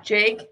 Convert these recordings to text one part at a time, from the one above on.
Jake?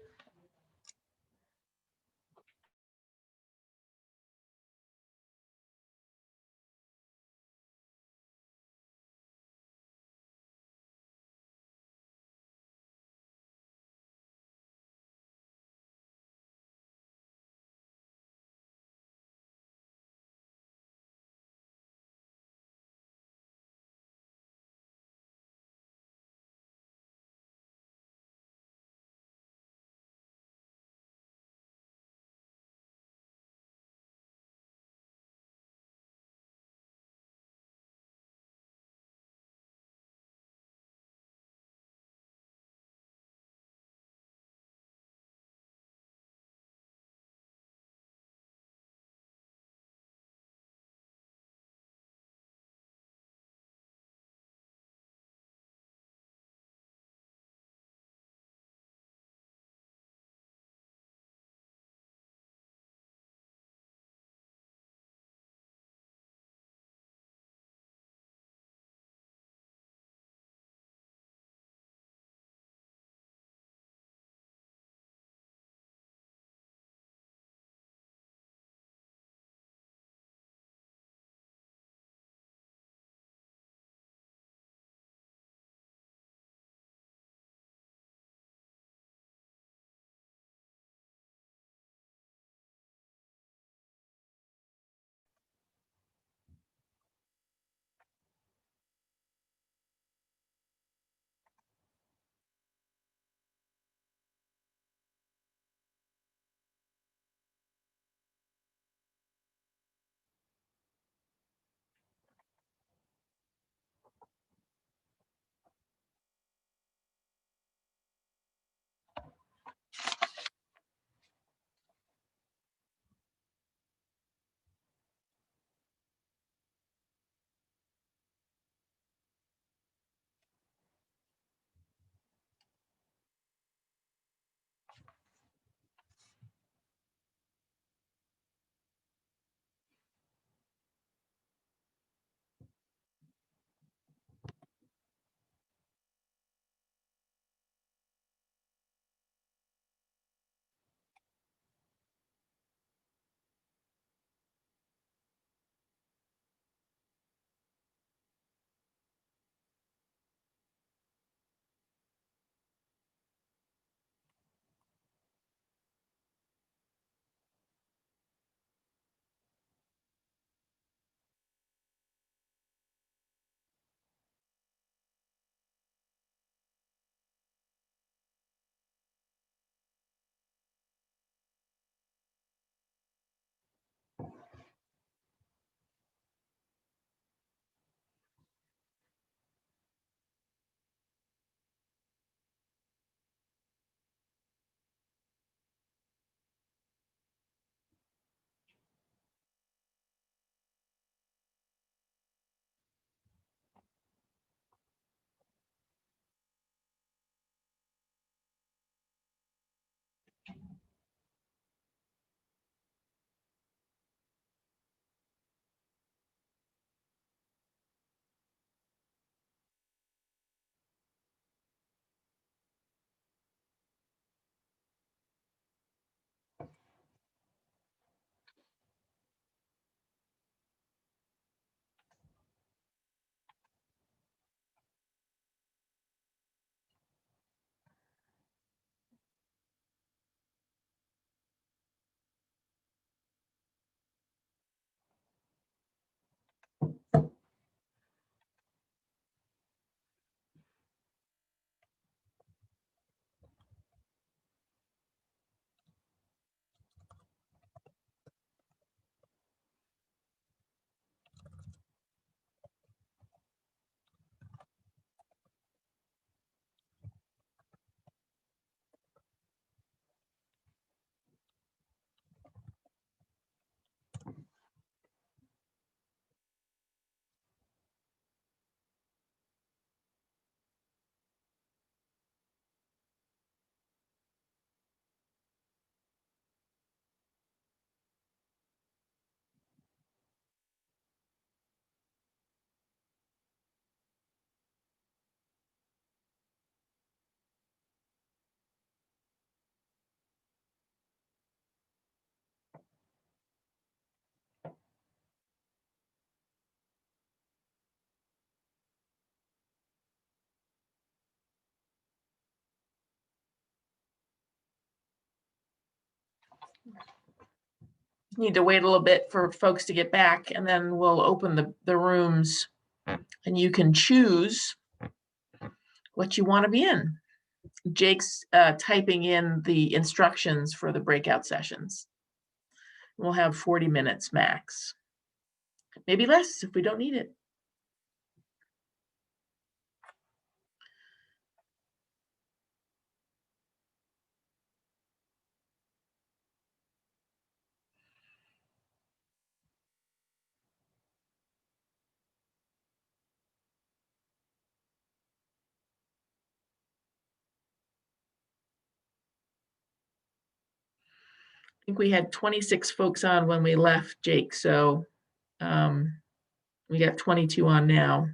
Need to wait a little bit for folks to get back, and then we'll open the rooms, and you can choose what you want to be in. Jake's typing in the instructions for the breakout sessions. We'll have 40 minutes max, maybe less if we don't need it. I think we had 26 folks on when we left, Jake, so we got 22 on now.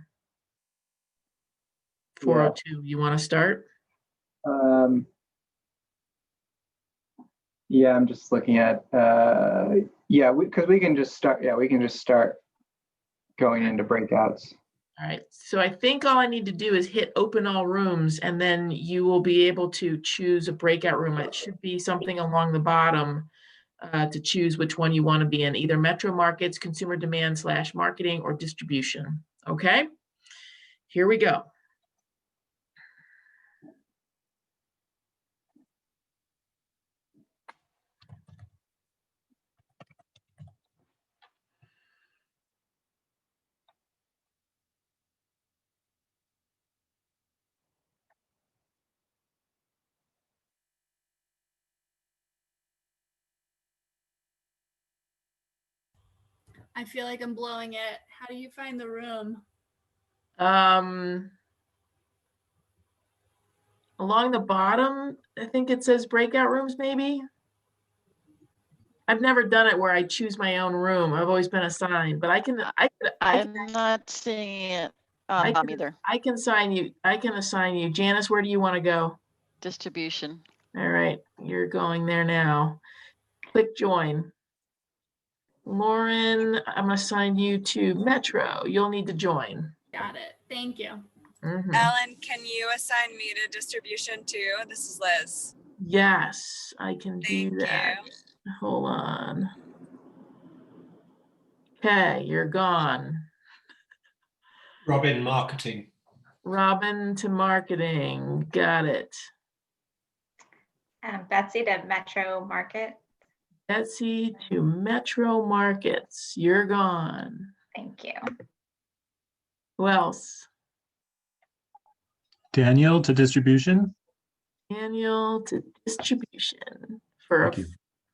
402, you want to start? Yeah, I'm just looking at, because we can just start, we can just start going into breakouts. All right, so I think all I need to do is hit open all rooms, and then you will be able to choose a breakout room. It should be something along the bottom to choose which one you want to be in, either metro markets, consumer demand / marketing, or distribution. Okay, here we go. I feel like I'm blowing it. How do you find the room? Along the bottom, I think it says breakout rooms, maybe. I've never done it where I choose my own room. I've always been assigned, but I'm not seeing it either. I can assign you. Janice, where do you want to go? Distribution. All right, you're going there now. Click join. Lauren, I'm gonna assign you to Metro. You'll need to join. Got it. Thank you. Ellen, can you assign me to distribution too? This is Liz. Yes, I can do Thank that. you. Hold on. Okay, you're gone. Robin, marketing. Robin to marketing. Got it. Betsy to Metro Market. Betsy to Metro Markets. You're gone. Thank you. Who else? Daniel to distribution. Daniel to distribution for a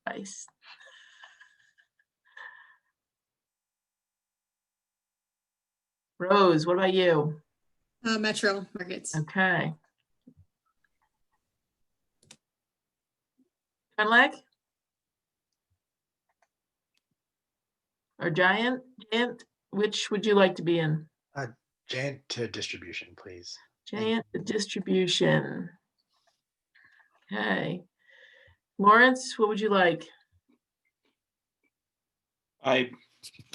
price. Rose, what about you? Metro Markets. Okay. Leg or Giant? Which would you like to be in? Giant to distribution, please. Giant to distribution. Okay. Lawrence, what would you like? I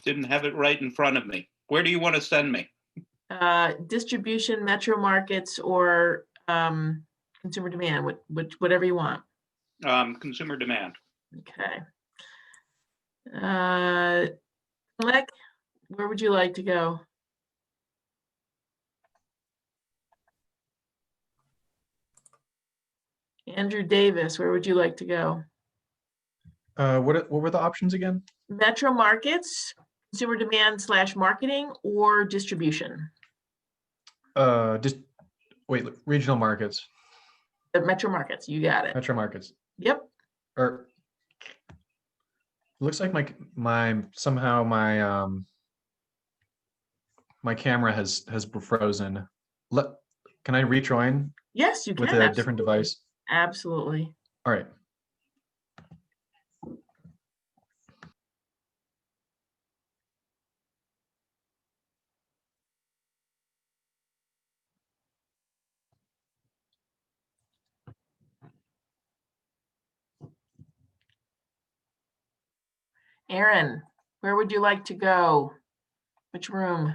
didn't have it right in front of me. Where do you want to send me? Distribution, Metro Markets, or consumer demand, whatever you want. Consumer demand. Okay. Lek, where would you like to go? Andrew Davis, where would you like to go? What were the options again? Metro Markets, consumer demand / marketing, or distribution? Just wait, regional markets. Metro Markets, you got it. Metro Markets. Yep. Or looks like my somehow my camera has frozen. Can I rejoin? Yes, you can. With a different device. Absolutely. All right. Aaron, where would you like to go? Which room?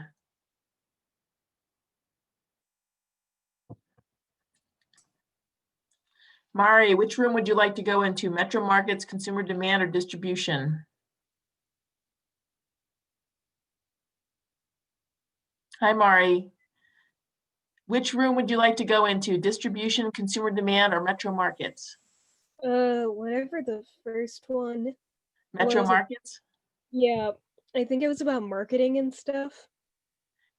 Mari, which room would you like to go into? Metro Markets, consumer demand, or distribution? Hi, Mari. Which room would you like to go into? Distribution, consumer demand, or metro markets? Whatever the first one. Metro Was it- markets? Yeah, I think it was about marketing and stuff.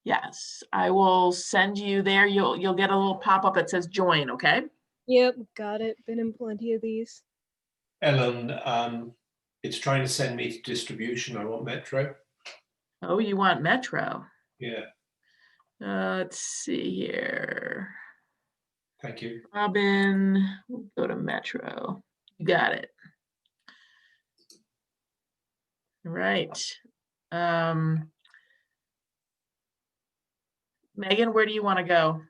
Yes, I will send you there. You'll get a little pop-up that says join, okay? Yep, got it. Been in plenty of these. Ellen, it's trying to send me to distribution. I want Metro. Oh, you want metro? Yeah, Let's see here. thank you. Robin, we'll go to metro. You got it. Right. Megan, where do you want to go?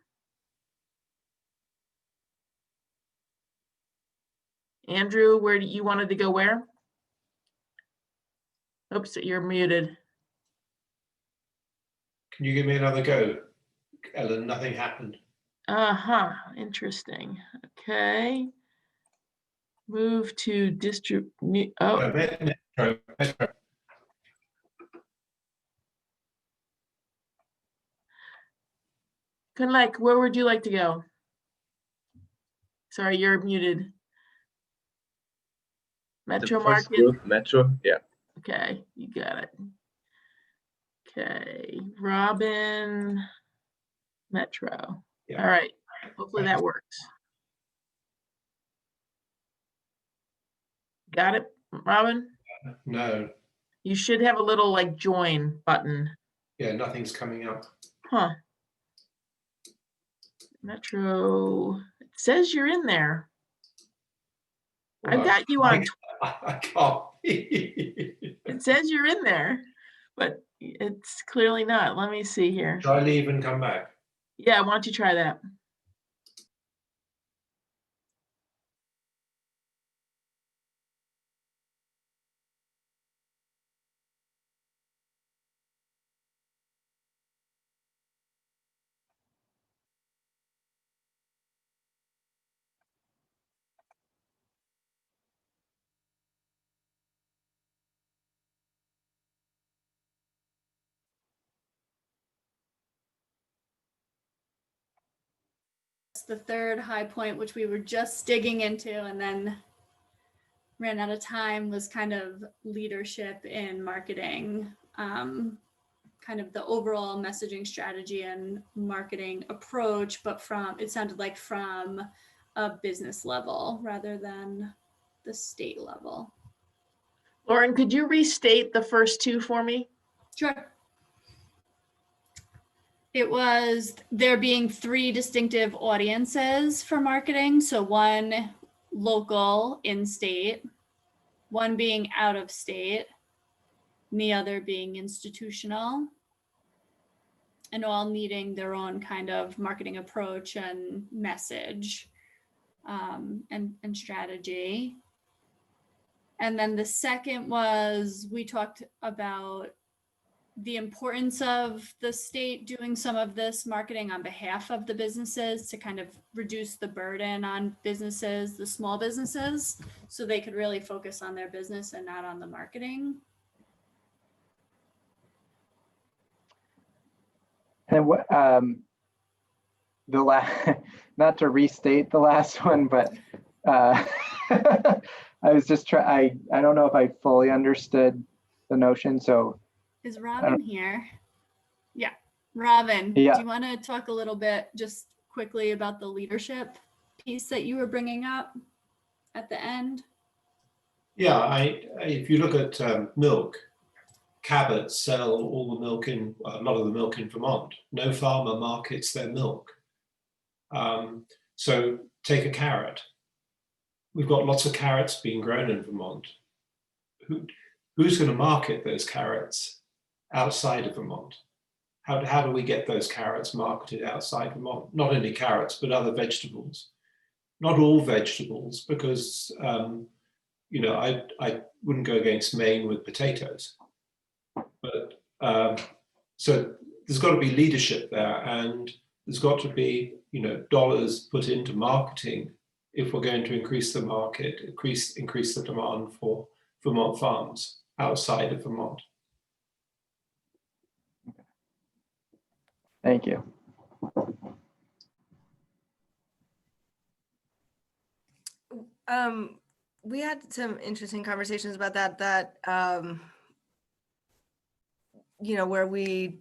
Andrew, where do you wanted to go where? Oops, you're muted. Can you give me another go, Ellen? Nothing happened. Uh-huh, interesting. Okay. Move to oh, Metro. Kunlek, where would you like to go? Sorry, you're muted. Metro first market. group, Metro, yeah. Okay, you got it. Okay, Robin, metro. Yeah. All right, hopefully that works. Got it, Robin? No, You should have a little like join button. yeah, nothing's coming up. Huh. Metro, it says you're in there. I've got you on. I can't. It says you're in there, but it's clearly not. Let me see here. Shall I leave and come back? Yeah, why don't you try that? The third high point, which we were just digging into and then ran out of time, was kind of leadership in marketing, kind of the overall messaging strategy and marketing approach, but it sounded like from a business level rather than the state level. Lauren, could you restate the first two for me? Sure. It was there being 3 distinctive audiences for marketing. So one local, in-state, one being out of state, and the other being institutional, and all needing their own kind of marketing approach and message and strategy. And then the second was we talked about the importance of the state doing some of this marketing on behalf of the businesses to kind of reduce the burden on businesses, the small businesses, so they could really focus on their business and not on the marketing. And what the last, not to restate the last one, but I was just trying. I don't know if I fully understood the notion. So is Robin here? Yeah, Robin. Yeah. Do you want to talk a little bit just quickly about the leadership piece that you were bringing up at the end? Yeah, if you look at milk, Cabot sell all the milk in, a lot of the milk in Vermont. No farmer markets their milk. So take a carrot. We've got lots of carrots being grown in Vermont. Who's going to market those carrots outside of Vermont? How do we get those carrots marketed outside Vermont? Not only carrots, but other vegetables. Not all vegetables, because you know, I wouldn't go against Maine with potatoes. But so there's got to be leadership there, and there's got to be, you know, dollars put into marketing if we're going to increase the market, increase the demand for Vermont farms outside of Vermont. Thank you. We had some interesting conversations about that, you know, where we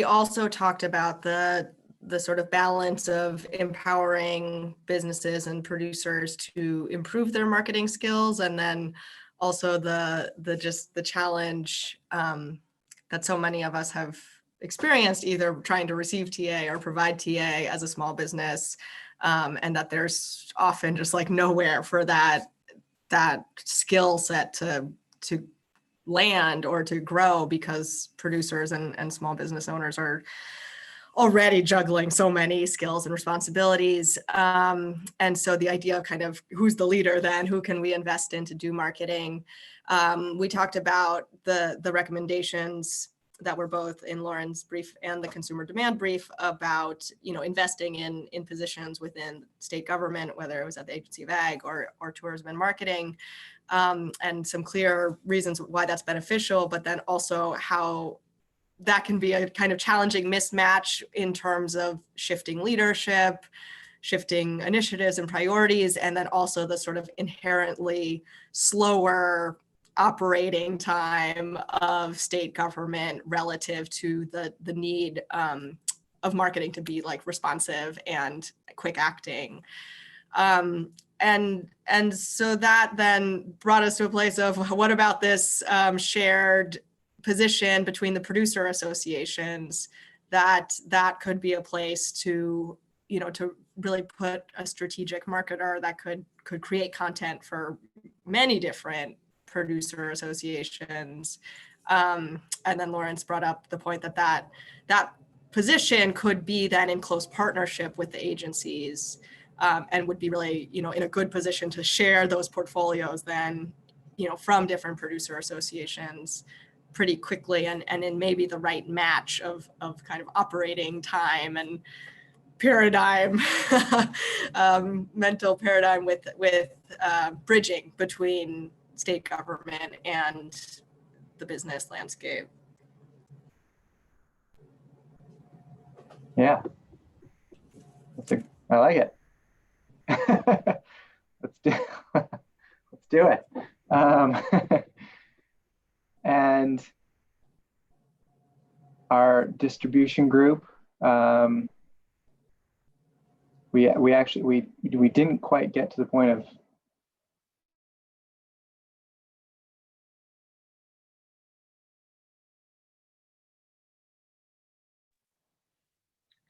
also talked about the sort of balance of empowering businesses and producers to improve their marketing skills, and then also the challenge that so many of us have experienced, either trying to receive TA or provide TA as a small business, and that there's often just like nowhere for that skill set to land or to grow, because producers and small business owners are already juggling so many skills and responsibilities. And so the idea of kind of who's the leader then, who can we invest in to do marketing? We talked about the recommendations that were both in Lauren's brief and the consumer demand brief about, you know, investing in positions within state government, whether it was at the Agency of Ag or tourism and marketing, and some clear reasons why that's beneficial, but then also how that can be a kind of challenging mismatch in terms of shifting leadership, shifting initiatives and priorities, and then also the sort of inherently slower operating time of state government relative to the need of marketing to be like responsive and quick acting. And so that then brought us to a place of, what about this shared position between the producer associations, that could be a place to, you know, to really put a strategic marketer that could create content for many different producer associations. And then Lawrence brought up the point that position could be then in close partnership with the agencies, and would be really, you know, in a good position to share those portfolios then, you know, from different producer associations pretty quickly, and in maybe the right match of kind of operating time and paradigm, mental paradigm with bridging between state government and the business landscape. Yeah, I like it. Let's do it. And our distribution group, we didn't quite get to the point of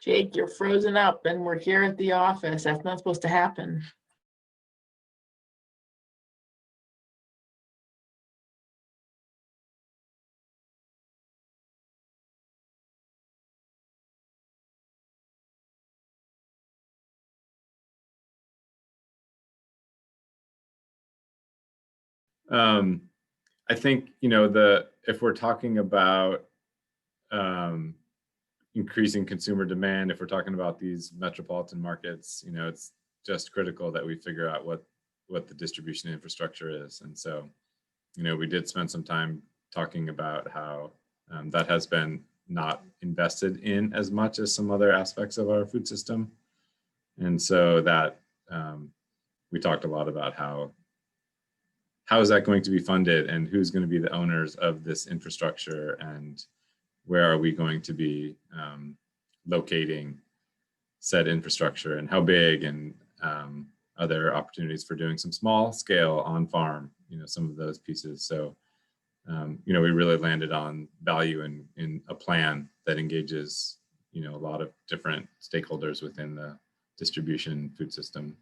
Jake, you're frozen up and we're here at the office. That's not supposed to happen. I think, you know, if we're talking about increasing consumer demand, if we're talking about these metropolitan markets, you know, it's just critical that we figure out what the distribution infrastructure is. And so, you know, we did spend some time talking about how that has been not invested in as much as some other aspects of our food system. And so that we talked a lot about how is that going to be funded, and who's going to be the owners of this infrastructure, and where are we going to be locating said infrastructure, and how big, and other opportunities for doing some small scale on farm, you know, some of those pieces. So, you know, we really landed on value in a plan that engages, you know, a lot of different stakeholders within the distribution food system.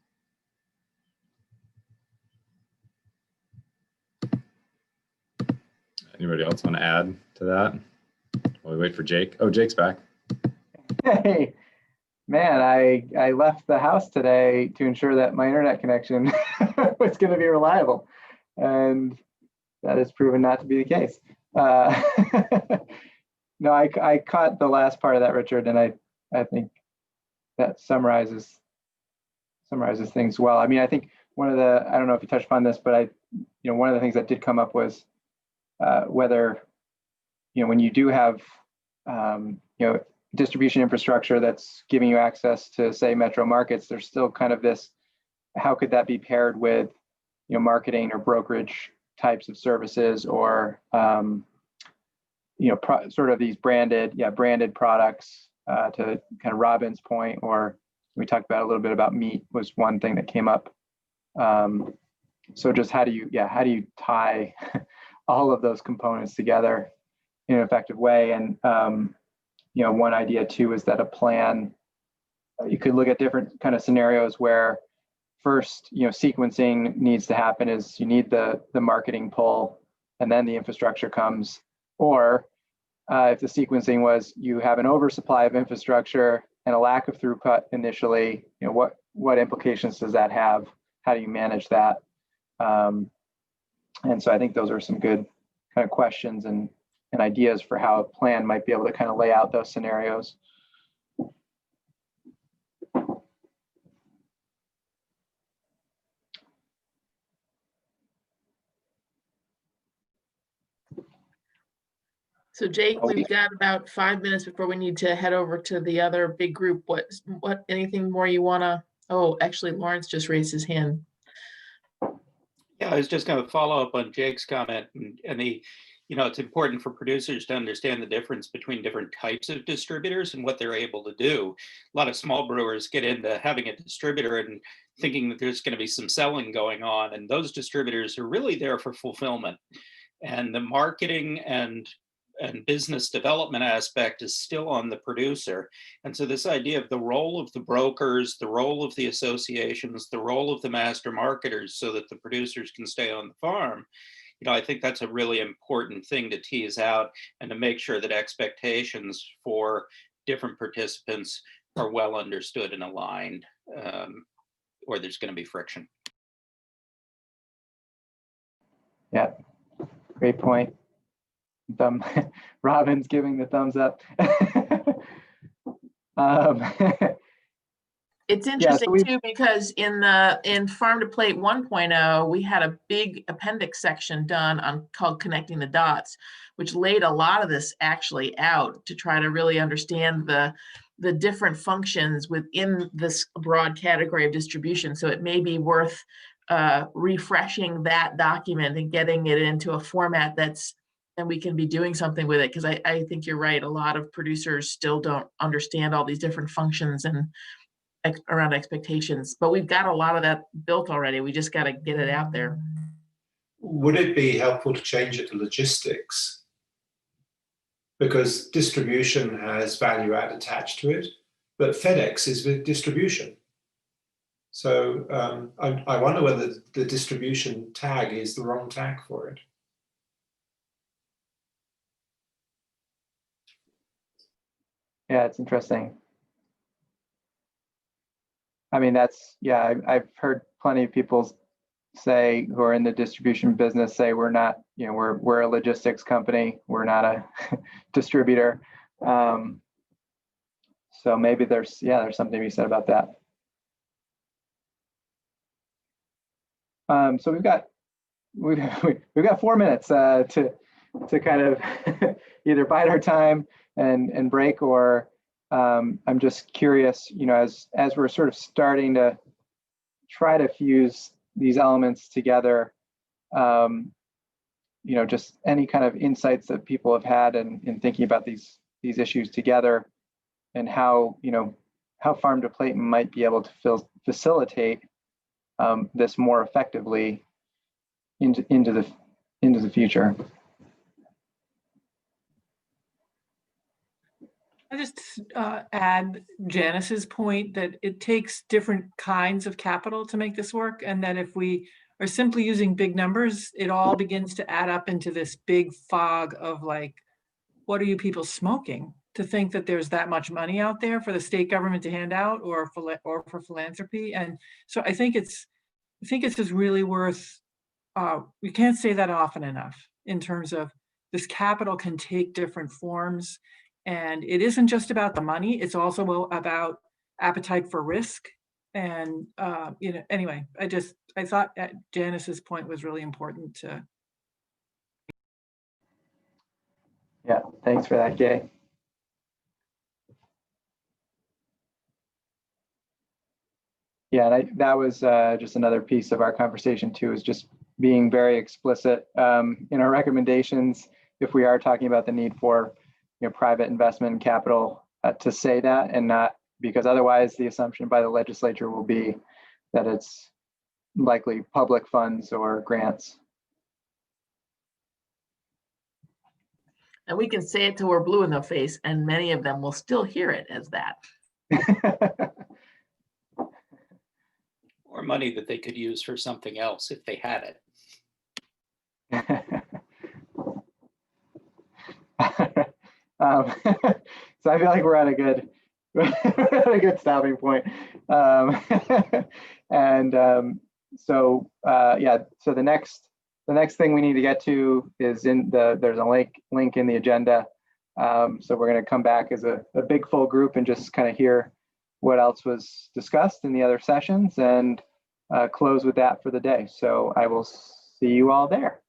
Anybody else want to add to that while we wait for Jake? Oh, Jake's back. Hey, man, I left the house today to ensure that my internet connection was going to be reliable, and that has proven not to be the case. No, I caught the last part of that, Richard, and I think that summarizes things well. I mean, I think one of the, I don't know if you touched upon this, but one of the things that did come up was whether, you know, when you do have, you know, distribution infrastructure that's giving you access to, say, metro markets, there's still kind of this, how could that be paired with, you know, marketing or brokerage types of services, or you know, sort of these branded products, to kind of Robin's point, or we talked about a little bit about meat was one thing that came up. So just how do you tie all of those components together in an effective way? And you know, one idea too is that a plan, you could look at different kind of scenarios where first, you know, sequencing needs to happen, is you need the marketing pull and then the infrastructure comes. Or if the sequencing was you have an oversupply of infrastructure and a lack of throughput initially, you know, what implications does that have? How do you manage that? And so I think those are some good kind of questions and ideas for how a plan might be able to kind of lay out those scenarios. So Jake, we've got about 5 minutes before we need to head over to the other big group. What anything more you wanna, oh, actually Lawrence just raised his hand. Yeah, I was just going to follow up on Jake's comment, and the, you know, it's important for producers to understand the difference between different types of distributors and what they're able to do. A lot of small brewers get into having a distributor and thinking that there's going to be some selling going on, and those distributors are really there for fulfillment. And the marketing and business development aspect is still on the producer. And so this idea of the role of the brokers, the role of the associations, the role of the master marketers so that the producers can stay on the farm, you know, I think that's a really important thing to tease out and to make sure that expectations for different participants are well understood and aligned, or there's going to be friction. Yeah, great point. Robin's giving the thumbs up. It's interesting too, because in Farm to Plate 1.0, we had a big appendix section done called Connecting the Dots, which laid a lot of this actually out to try to really understand the different functions within this broad category of distribution. So it may be worth refreshing that document and getting it into a format and we can be doing something with it, because I think you're right. A lot of producers still don't understand all these different functions and around expectations, but we've got a lot of that built already. We just got to get it out there. Would it be helpful to change it to logistics? Because distribution has value add attached to it, but FedEx is with distribution. So I wonder whether the distribution tag is the wrong tag for it. Yeah, it's interesting. I mean, I've heard plenty of people say who are in the distribution business say we're not, you know, we're a logistics company, we're not a distributor. So maybe there's something to be said about that. So we've got 4 minutes to kind of either bide our time and break, or I'm just curious, you know, as we're sort of starting to try to fuse these elements together, you know, just any kind of insights that people have had in thinking about these issues together, and how, you know, how Farm to Plate might be able to facilitate this more effectively into the future. I just add Janice's point that it takes different kinds of capital to make this work, and that if we are simply using big numbers, it all begins to add up into this big fog of like, what are you people smoking? To think that there's that much money out there for the state government to hand out, or for philanthropy. And so I think it's just really worth. We can't say that often enough in terms of this capital can take different forms. And it isn't just about the money, it's also about appetite for risk. And, you know, anyway, I thought Janice's point was really important to. Yeah, thanks for that, Gay. Yeah, and that was just another piece of our conversation too, is just being very explicit in our recommendations if we are talking about the need for private investment and capital, to say that, and not, because otherwise the assumption by the legislature will be that it's likely public funds or grants. And we can say it till we're blue in the face, and many of them will still hear it as that. Or money that they could use for something else if they had it. So I feel like we're at a good, at a good stopping point. So the next thing we need to get to is there's a link in the agenda. So we're going to come back as a big full group and just kind of hear what else was discussed in the other sessions, and close with that for the day. So I will see you all there.